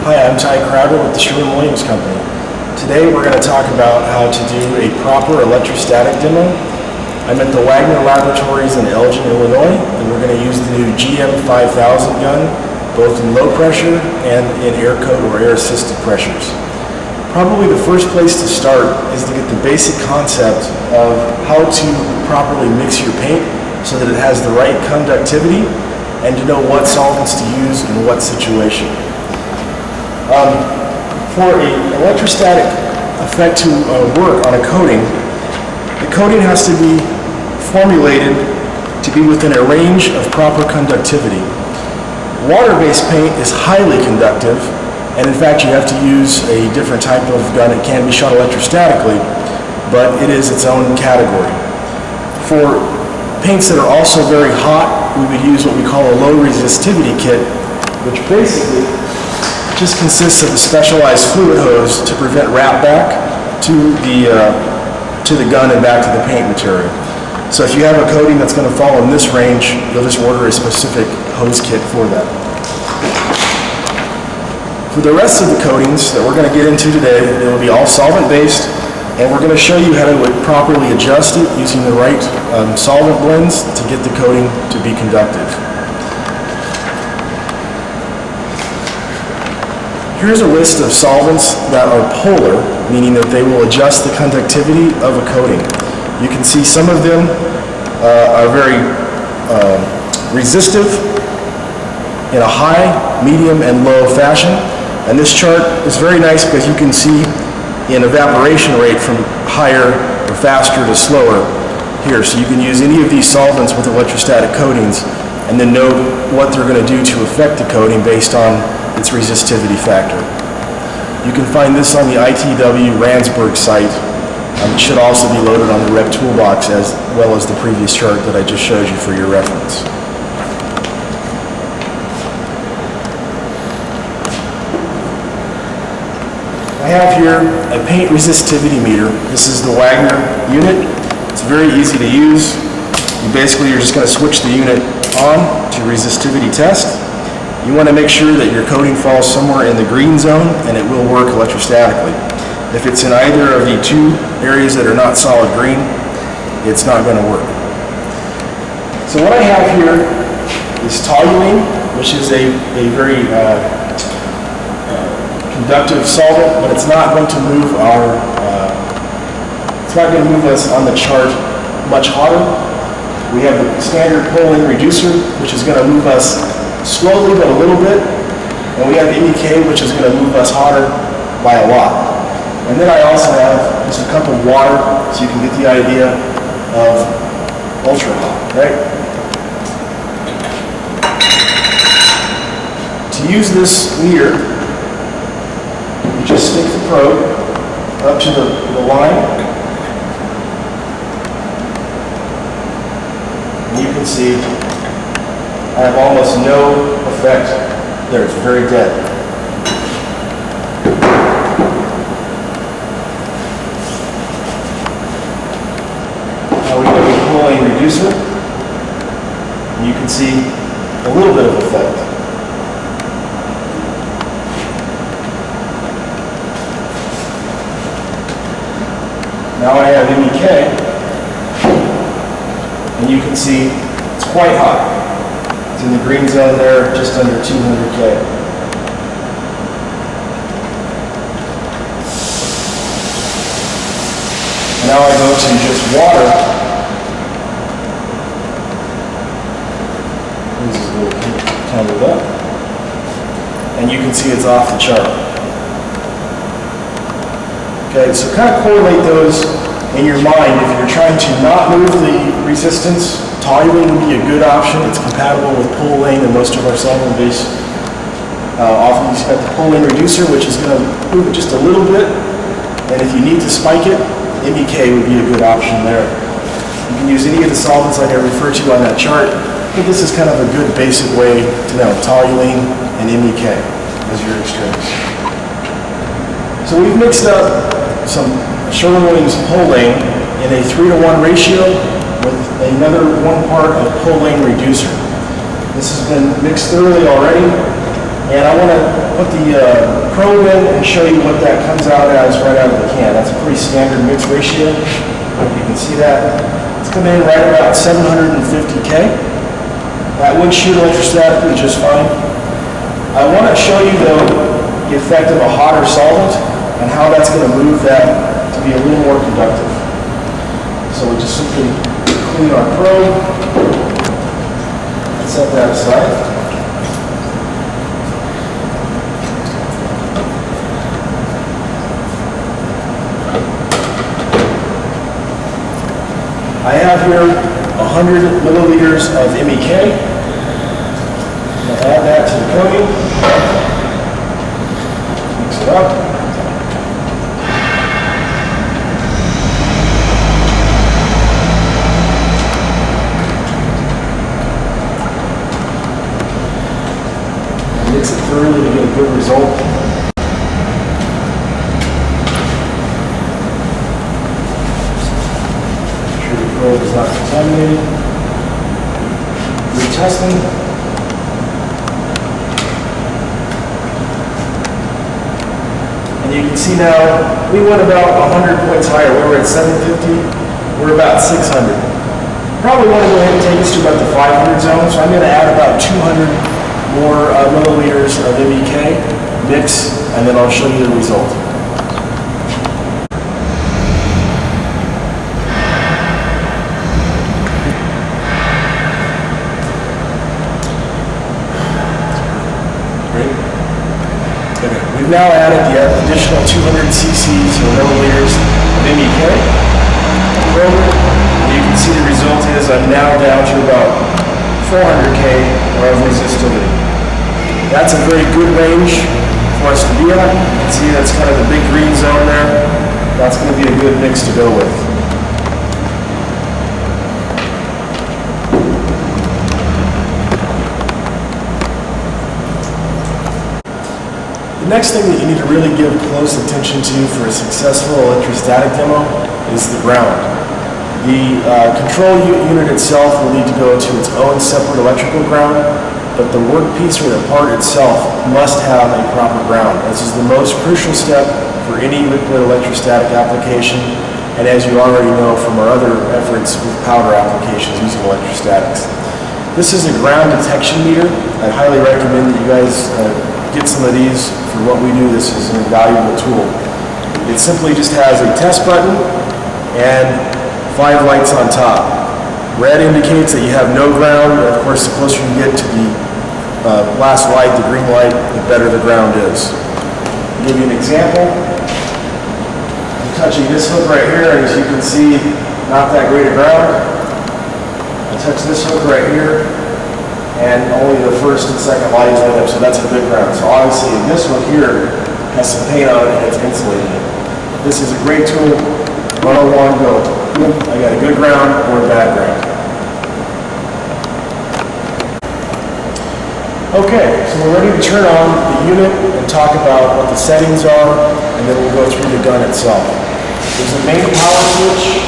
Hi, I'm Ty Crowder with the Sherwin-Williams Company. Today we're going to talk about how to do a proper electrostatic demo. I'm at the Wagner laboratories in Elgin, Illinois, and we're going to use the new GM5000 gun, both in low pressure and in air coat or air assisted pressures. Probably the first place to start is to get the basic concept of how to properly mix your paint so that it has the right conductivity and to know what solvents to use in what situation. For an electrostatic effect to work on a coating, the coating has to be formulated to be within a range of proper conductivity. Water-based paint is highly conductive, and in fact you have to use a different type of gun. It can be shot electrostatically, but it is its own category. For paints that are also very hot, we would use what we call a low resistivity kit, which basically just consists of a specialized fluid hose to prevent wrap back to the gun and back to the paint material. So if you have a coating that's going to fall in this range, you'll just order a specific hose kit for that. For the rest of the coatings that we're going to get into today, it will be all solvent-based, and we're going to show you how to properly adjust it using the right solvent blends to get the coating to be conductive. Here's a list of solvents that are polar, meaning that they will adjust the conductivity of a coating. You can see some of them are very resistive in a high, medium, and low fashion. And this chart is very nice because you can see in evaporation rate from higher or faster to slower here. So you can use any of these solvents with electrostatic coatings and then know what they're going to do to affect the coating based on its resistivity factor. You can find this on the ITW Randsburg site. It should also be loaded on the Rep Toolbox as well as the previous chart that I just showed you for your reference. I have here a paint resistivity meter. This is the Wagner unit. It's very easy to use. You're just going to switch the unit on to resistivity test. You want to make sure that your coating falls somewhere in the green zone and it will work electrostatically. If it's in either of the two areas that are not solid green, it's not going to work. So what I have here is toluene, which is a very conductive solvent, but it's not going to move us on the chart much hotter. We have the standard pull-in reducer, which is going to move us slowly but a little bit, and we have the MEK, which is going to move us hotter by a lot. And then I also have just a cup of water, so you can get the idea of ultra hot, right? To use this meter, you just stick the probe up to the line, and you can see I have almost no effect there. It's very dead. Now we have a pull-in reducer, and you can see a little bit of effect. Now I have MEK, and you can see it's quite hot. It's in the green zone there, just under 200K. Now I go to just water. This is a little tangled up. And you can see it's off the chart. Okay, so kind of correlate those in your mind. If you're trying to not move the resistance, toluene would be a good option. It's compatible with pull-in and most of our solvent-based. Often you got the pull-in reducer, which is going to move it just a little bit. And if you need to spike it, MEK would be a good option there. You can use any of the solvents like I referred to on that chart, but this is kind of a good basic way to know toluene and MEK as your extremes. So we've mixed up some Sherwin-Williams pull-in in a 3-to-1 ratio with another 1 part of pull-in reducer. This has been mixed thoroughly already, and I want to put the probe in and show you what that comes out as right out of the can. That's a pretty standard mix ratio. Hope you can see that. It's coming in right about 750K. That would shoot electrostatically just fine. I want to show you though the effect of a hotter solvent and how that's going to move that to be a little more conductive. So we just simply clean our probe and set that aside. I have here 100 milliliters of MEK. I'll add that to the coating. Mix it up. Mix it thoroughly to get a good result. Probe is not contaminated. Retesting. And you can see now, we went about 100 points higher. We were at 750, we're about 600. Probably want to go ahead and take us to about the 500 zone, so I'm going to add about 200 more milliliters of MEK, mix, and then I'll show you the result. We've now added the additional 200 cc's or milliliters of MEK. And you can see the result is I'm now down to about 400K of resistivity. That's a very good range for us to be at. You can see that's kind of the big green zone there. That's going to be a good mix to go with. The next thing that you need to really give close attention to for a successful electrostatic demo is the ground. The control unit itself will need to go to its own separate electrical ground, but the workpiece or the part itself must have a proper ground. This is the most crucial step for any liquid electrostatic application, and as you already know from our other efforts with powder applications using electrostatics. This is a ground detection meter. I highly recommend that you guys get some of these for what we do. This is an invaluable tool. It simply just has a test button and 5 lights on top. Red indicates that you have no ground. Of course, the closer you get to the last light, the green light, the better the ground is. I'll give you an example. I'm touching this hook right here, and as you can see, not that great a ground. I touch this hook right here, and only the first and second light is lit up, so that's a good ground. So obviously this one here has some paint on it and it's insulated. This is a great tool. 101, go. I got a good ground or a bad ground. Okay, so we're ready to turn on the unit and talk about what the settings are, and then we'll go through the gun itself. There's a main power switch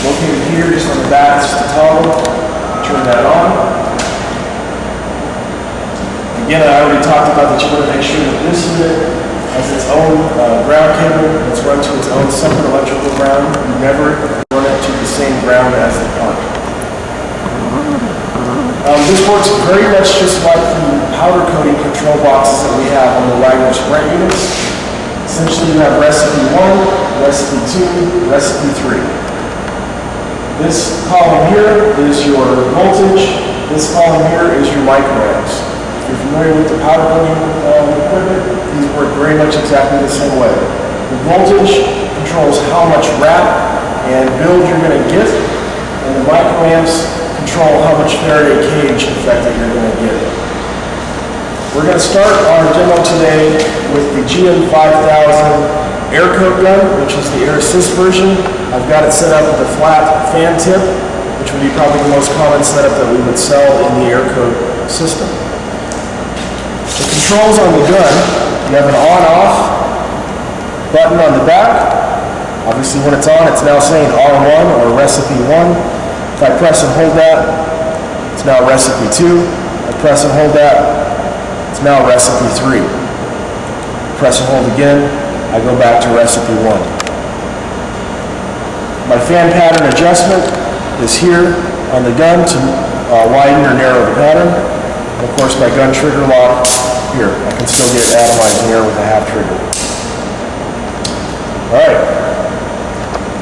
located here just on the back. It's just a toggle. Turn that on. Again, I already talked about that you want to make sure that this unit has its own ground cable that's run to its own separate electrical ground. You never run it to the same ground as the part. This works very much just like the powder coating control boxes that we have on the Wagner Sprint units. Essentially, you have recipe 1, recipe 2, recipe 3. This column here is your voltage. This column here is your microamps. If you're familiar with the powder coating equipment, these work very much exactly the same way. The voltage controls how much wrap and build you're going to get, and the microamps control how much Faraday cage effect that you're going to get. We're going to start our demo today with the GM5000 air coat gun, which is the air assist version. I've got it set up with a flat fan tip, which would be probably the most common setup that we would sell in the air coat system. The controls on the gun, you have an on-off button on the back. Obviously when it's on, it's now saying R1 or recipe 1. If I press and hold that, it's now recipe 2. I press and hold that, it's now recipe 3. Press and hold again, I go back to recipe 1. My fan pattern adjustment is here on the gun to widen or narrow the pattern. And of course my gun trigger lock here. I can still get atomizing air with a half trigger. Alright.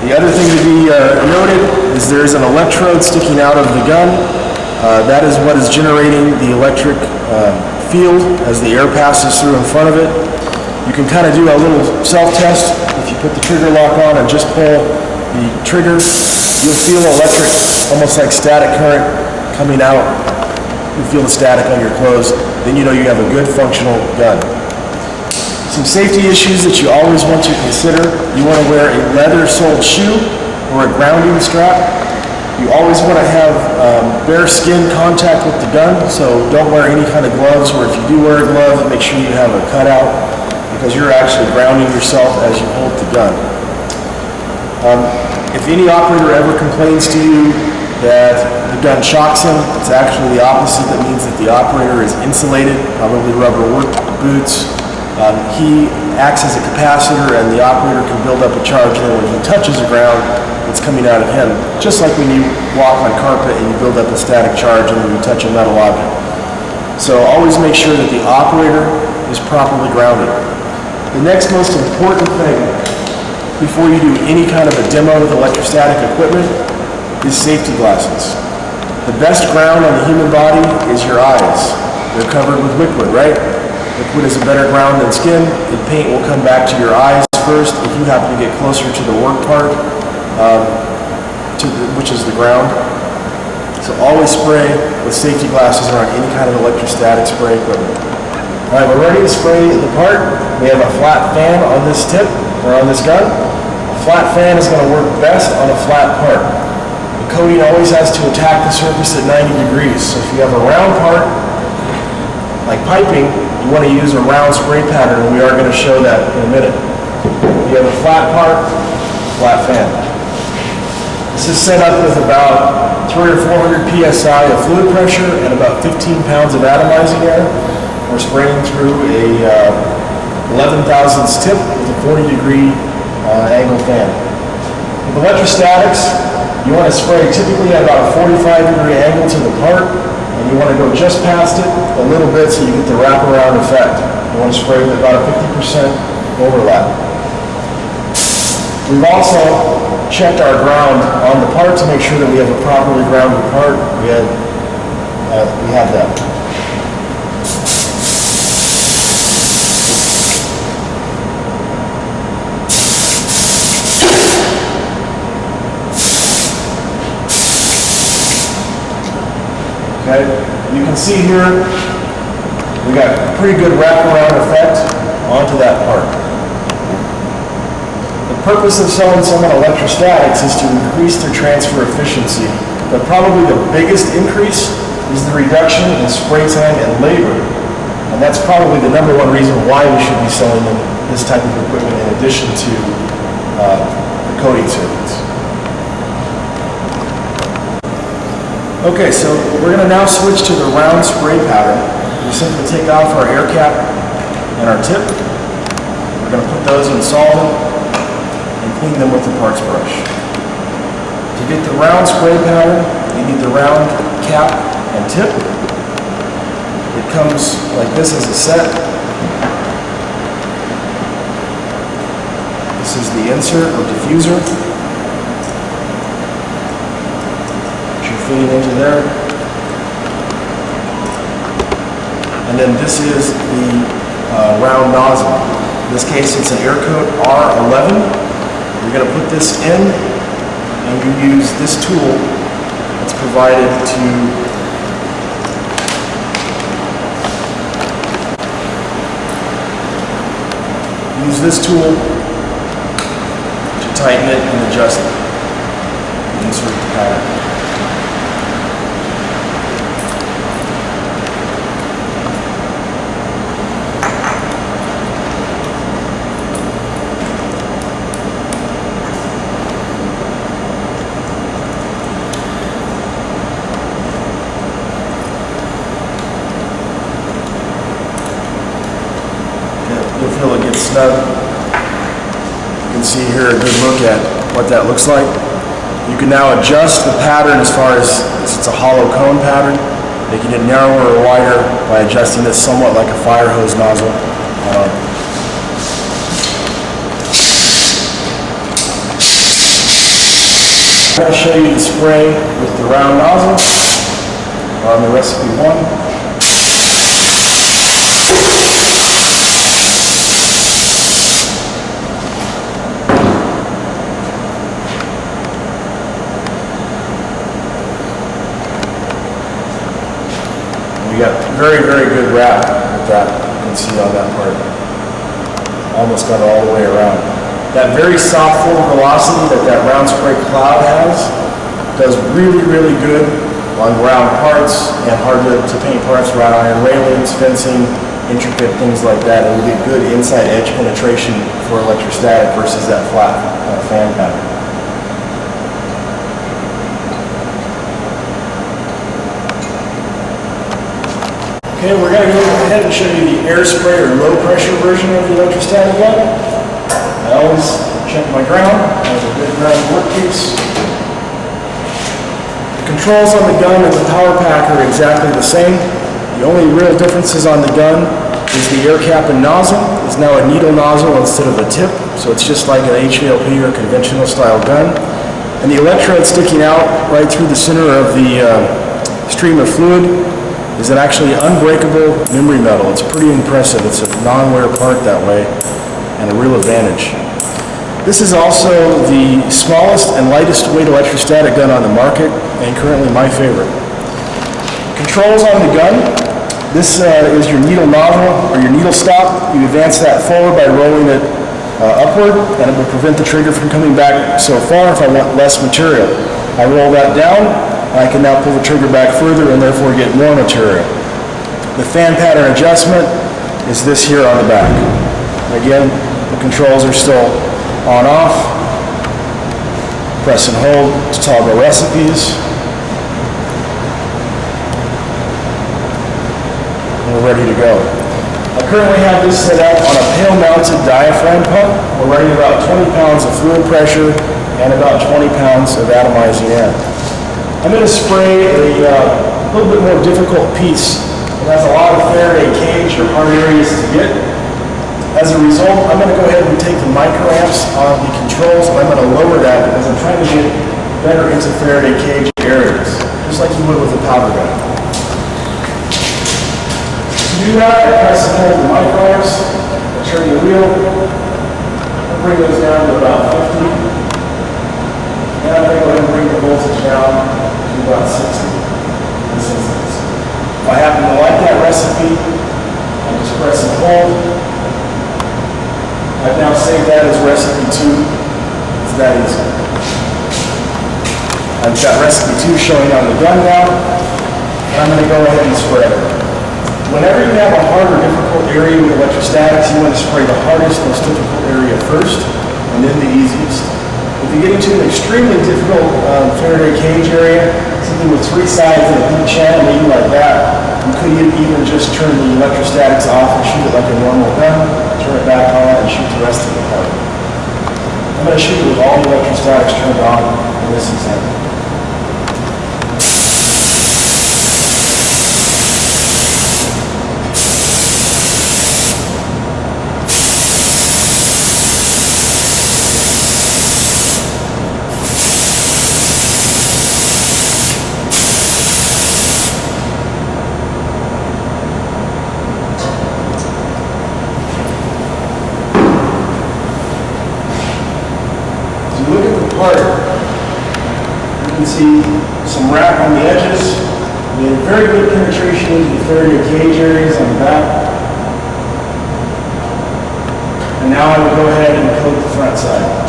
The other thing to be noted is there's an electrode sticking out of the gun. That is what is generating the electric field as the air passes through in front of it. You can kind of do a little self-test. If you put the trigger lock on and just pull the trigger, you'll feel electric, almost like static current coming out. You'll feel the static on your clothes. Then you know you have a good functional gun. Some safety issues that you always want to consider. You want to wear a leather-soled shoe or a grounding strap. You always want to have bare skin contact with the gun, so don't wear any kind of gloves, or if you do wear a glove, make sure you have a cutout, because you're actually grounding yourself as you hold the gun. If any operator ever complains to you that the gun shocks him, it's actually the opposite. That means that the operator is insulated, probably rubber work boots. He acts as a capacitor, and the operator can build up a charge, and then when he touches the ground, it's coming out of him. Just like when you walk on carpet and you build up a static charge and then you touch a metal object. So always make sure that the operator is properly grounded. The next most important thing before you do any kind of a demo with electrostatic equipment is safety glasses. The best ground on the human body is your eyes. They're covered with liquid, right? Liquid is a better ground than skin. The paint will come back to your eyes first if you happen to get closer to the work part, which is the ground. So always spray with safety glasses or on any kind of electrostatic spray equipment. Alright, we're ready to spray the part. We have a flat fan on this tip, or on this gun. A flat fan is going to work best on a flat part. The coating always has to attack the surface at 90 degrees. So if you have a round part, like piping, you want to use a round spray pattern, and we are going to show that in a minute. If you have a flat part, flat fan. This is set up with about 300 or 400 psi of fluid pressure and about 15 pounds of atomizing air. We're spraying through a 11 thousandths tip with a 40-degree angle fan. With electrostatics, you want to spray typically at about a 45-degree angle to the part, and you want to go just past it a little bit so you get the wraparound effect. You want to spray with about a 50% overlap. We've also checked our ground on the part to make sure that we have a properly grounded part. We have that. Okay, you can see here we got a pretty good wraparound effect onto that part. The purpose of selling someone electrostatics is to increase their transfer efficiency, but probably the biggest increase is the reduction in spray time and labor. And that's probably the #1 reason why we should be selling them this type of equipment in addition to the coating circuits. Okay, so we're going to now switch to the round spray pattern. We simply take off our air cap and our tip. We're going to put those in solvent and clean them with the parts brush. To get the round spray pattern, you need the round cap and tip. It comes like this as a set. This is the insert or diffuser. Feeding into there. And then this is the round nozzle. In this case, it's an air coat R11. You're going to put this in, and you use this tool that's provided to use this tool to tighten it and adjust it. Insert the pattern. feel it gets snug. You can see here a good look at what that looks like. You can now adjust the pattern as far as it's a hollow cone pattern, making it narrower or wider by adjusting this somewhat like a fire hose nozzle. I'm going to show you the spray with the round nozzle on the recipe 1. We got very, very good wrap with that. You can see on that part. Almost got it all the way around. That very soft forward velocity that round spray cloud has does really, really good on round parts and hard to paint parts, wrought iron railings, fencing, intricate things like that. It will get good inside edge penetration for electrostatic versus that flat fan pattern. Okay, we're going to go ahead and show you the air spray or low pressure version of the electrostatic gun. I always check my ground. I have a good ground workpiece. The controls on the gun and the power pack are exactly the same. The only real differences on the gun is the air cap and nozzle is now a needle nozzle instead of a tip, so it's just like an HVLP or conventional style gun. And the electrode sticking out right through the center of the stream of fluid is an actually unbreakable memory metal. It's pretty impressive. It's a non-wear part that way and a real advantage. This is also the smallest and lightest weight electrostatic gun on the market and currently my favorite. Controls on the gun. This is your needle nozzle or your needle stop. You advance that forward by rolling it upward and it will prevent the trigger from coming back so far if I want less material. I roll that down. I can now pull the trigger back further and therefore get more material. The fan pattern adjustment is this here on the back. Again, the controls are still on off. Press and hold to toggle recipes. We're ready to go. I currently have this set up on a pail-mounted diaphragm pump. We're running about 20 pounds of fluid pressure and about 20 pounds of atomizing air. I'm going to spray a little bit more difficult piece. It has a lot of Faraday cage or hard areas to get. As a result, I'm going to go ahead and take the microamps on the controls and I'm going to lower that because I'm trying to get better into Faraday cage areas, just like you would with a powder gun. To do that, I press and hold the microamps, I turn the wheel, I bring those down to about 50. Now I'm going to go ahead and bring the voltage down about 60 in this instance. If I happen to like that recipe, I just press and hold. I've now saved that as recipe 2. It's that easy. I've got recipe 2 showing on the gun now, and I'm going to go ahead and spray it. Whenever you have a hard or difficult area with electrostatics, you want to spray the hardest, most difficult area first, and then the easiest. If you get into an extremely difficult Faraday cage area, something with 3 sides and a deep channel, maybe like that, you could even just turn the electrostatics off and shoot it like a normal gun, turn it back on and shoot the rest of the part. I'm going to shoot it with all the electrostatics turned on in this example. You can see some wrap on the edges. We had very good penetration into the Faraday cage areas on the back. And now I will go ahead and coat the front side.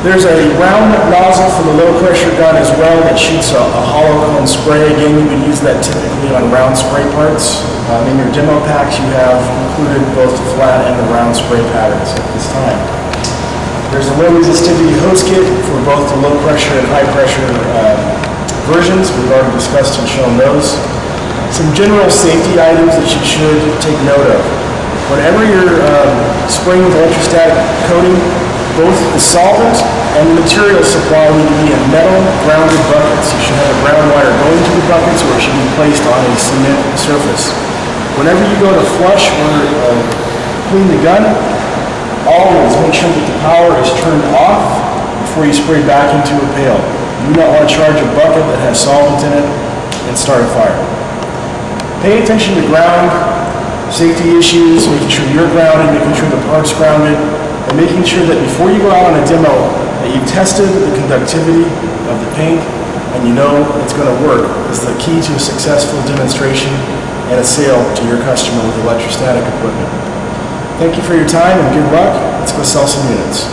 There's a round nozzle for the low pressure gun as well that shoots a hollow cone spray. Again, you would use that typically on round spray parts. In your demo packs, you have included both the flat and the round spray patterns at this time. There's a low resistivity hose kit for both the low pressure and high pressure versions. We've already discussed and shown those. Some general safety items that you should take note of. Whenever you're spraying with electrostatic coating, both the solvent and the material supply need to be in metal grounded buckets. You should have a ground wire going to the buckets, or it should be placed on a cement surface. Whenever you go to flush or clean the gun, always make sure that the power is turned off before you spray back into a pail. You do not want to charge a bucket that has solvent in it and start a fire. Pay attention to ground safety issues, making sure you're grounded, making sure the part's grounded, and making sure that before you go out on a demo that you've tested the conductivity of the paint and you know it's going to work is the key to a successful demonstration and a sale to your customer with electrostatic equipment. Thank you for your time and good luck. Let's go sell some units.